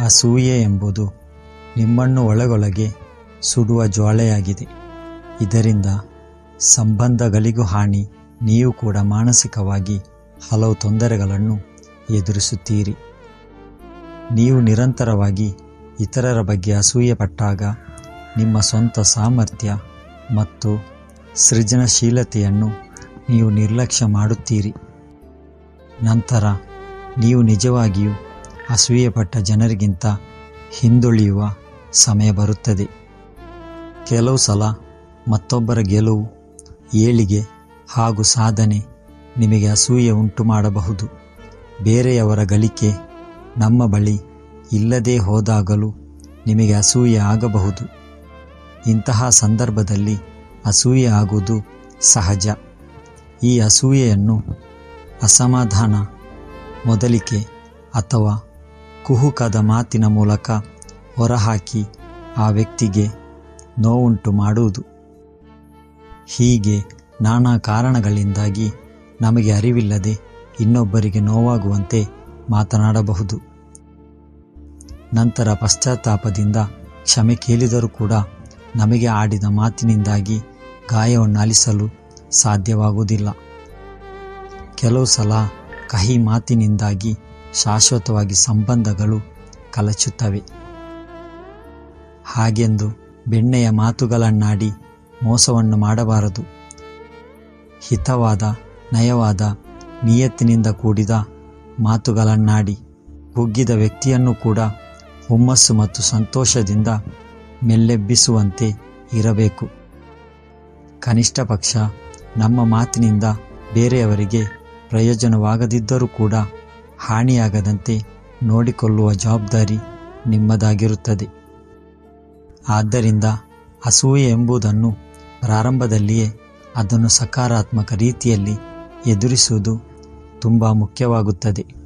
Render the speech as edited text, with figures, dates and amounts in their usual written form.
ಅಸೂಯೆ ಎಂಬುದು ನಿಮ್ಮನ್ನು ಒಳಗೊಳಗೆ ಸುಡುವ ಜ್ವಾಲೆಯಾಗಿದೆ. ಇದರಿಂದ ಸಂಬಂಧಗಳಿಗೂ ಹಾನಿ, ನೀವು ಕೂಡ ಮಾನಸಿಕವಾಗಿ ಹಲವು ತೊಂದರೆಗಳನ್ನು ಎದುರಿಸುತ್ತೀರಿ. ನೀವು ನಿರಂತರವಾಗಿ ಇತರರ ಬಗ್ಗೆ ಅಸೂಯೆ ಪಟ್ಟಾಗ ನಿಮ್ಮ ಸ್ವಂತ ಸಾಮರ್ಥ್ಯ ಮತ್ತು ಸೃಜನಶೀಲತೆಯನ್ನು ನೀವು ನಿರ್ಲಕ್ಷ್ಯ ಮಾಡುತ್ತೀರಿ. ನಂತರ ನೀವು ನಿಜವಾಗಿಯೂ ಅಸೂಯೆಪಟ್ಟ ಜನರಿಗಿಂತ ಹಿಂದುಳಿಯುವ ಸಮಯ ಬರುತ್ತದೆ. ಕೆಲವು ಸಲ ಮತ್ತೊಬ್ಬರ ಗೆಲುವು, ಏಳಿಗೆ ಹಾಗೂ ಸಾಧನೆ ನಿಮಗೆ ಅಸೂಯೆ ಉಂಟು ಮಾಡಬಹುದು. ಬೇರೆಯವರ ಗಳಿಕೆ ನಮ್ಮ ಬಳಿ ಇಲ್ಲದೇ ಹೋದಾಗಲೂ ನಿಮಗೆ ಅಸೂಯೆ ಆಗಬಹುದು. ಇಂತಹ ಸಂದರ್ಭದಲ್ಲಿ ಅಸೂಯೆ ಆಗುವುದು ಸಹಜ. ಈ ಅಸೂಯೆಯನ್ನು ಅಸಮಾಧಾನ, ಮೊದಲಿಕೆ ಅಥವಾ ಕುಹುಕದ ಮಾತಿನ ಮೂಲಕ ಹೊರಹಾಕಿ ಆ ವ್ಯಕ್ತಿಗೆ ನೋವುಂಟು ಮಾಡುವುದು. ಹೀಗೆ ನಾನಾ ಕಾರಣಗಳಿಂದಾಗಿ ನಮಗೆ ಅರಿವಿಲ್ಲದೆ ಇನ್ನೊಬ್ಬರಿಗೆ ನೋವಾಗುವಂತೆ ಮಾತನಾಡಬಹುದು. ನಂತರ ಪಶ್ಚಾತ್ತಾಪದಿಂದ ಕ್ಷಮೆ ಕೇಳಿದರೂ ಕೂಡ ನಮಗೆ ಆಡಿದ ಮಾತಿನಿಂದಾಗಿ ಗಾಯವನ್ನು ಅಲಿಸಲು ಸಾಧ್ಯವಾಗುವುದಿಲ್ಲ. ಕೆಲವು ಸಲ ಕಹಿ ಮಾತಿನಿಂದಾಗಿ ಶಾಶ್ವತವಾಗಿ ಸಂಬಂಧಗಳು ಕಳಚುತ್ತವೆ. ಹಾಗೆಂದು ಬೆಣ್ಣೆಯ ಮಾತುಗಳನ್ನಾಡಿ ಮೋಸವನ್ನು ಮಾಡಬಾರದು. ಹಿತವಾದ, ನಯವಾದ, ನಿಯತ್ತಿನಿಂದ ಕೂಡಿದ ಮಾತುಗಳನ್ನಾಡಿ ಕುಗ್ಗಿದ ವ್ಯಕ್ತಿಯನ್ನು ಕೂಡ ಹುಮ್ಮಸ್ಸು ಮತ್ತು ಸಂತೋಷದಿಂದ ಮೆಲ್ಲೆಬ್ಬಿಸುವಂತೆ ಇರಬೇಕು. ಕನಿಷ್ಠ ಪಕ್ಷ ನಮ್ಮ ಮಾತಿನಿಂದ ಬೇರೆಯವರಿಗೆ ಪ್ರಯೋಜನವಾಗದಿದ್ದರೂ ಕೂಡ ಹಾನಿಯಾಗದಂತೆ ನೋಡಿಕೊಳ್ಳುವ ಜವಾಬ್ದಾರಿ ನಿಮ್ಮದಾಗಿರುತ್ತದೆ. ಆದ್ದರಿಂದ ಅಸೂಯೆ ಎಂಬುದನ್ನು ಪ್ರಾರಂಭದಲ್ಲಿಯೇ ಅದನ್ನು ಸಕಾರಾತ್ಮಕ ರೀತಿಯಲ್ಲಿ ಎದುರಿಸುವುದು ತುಂಬ ಮುಖ್ಯವಾಗುತ್ತದೆ.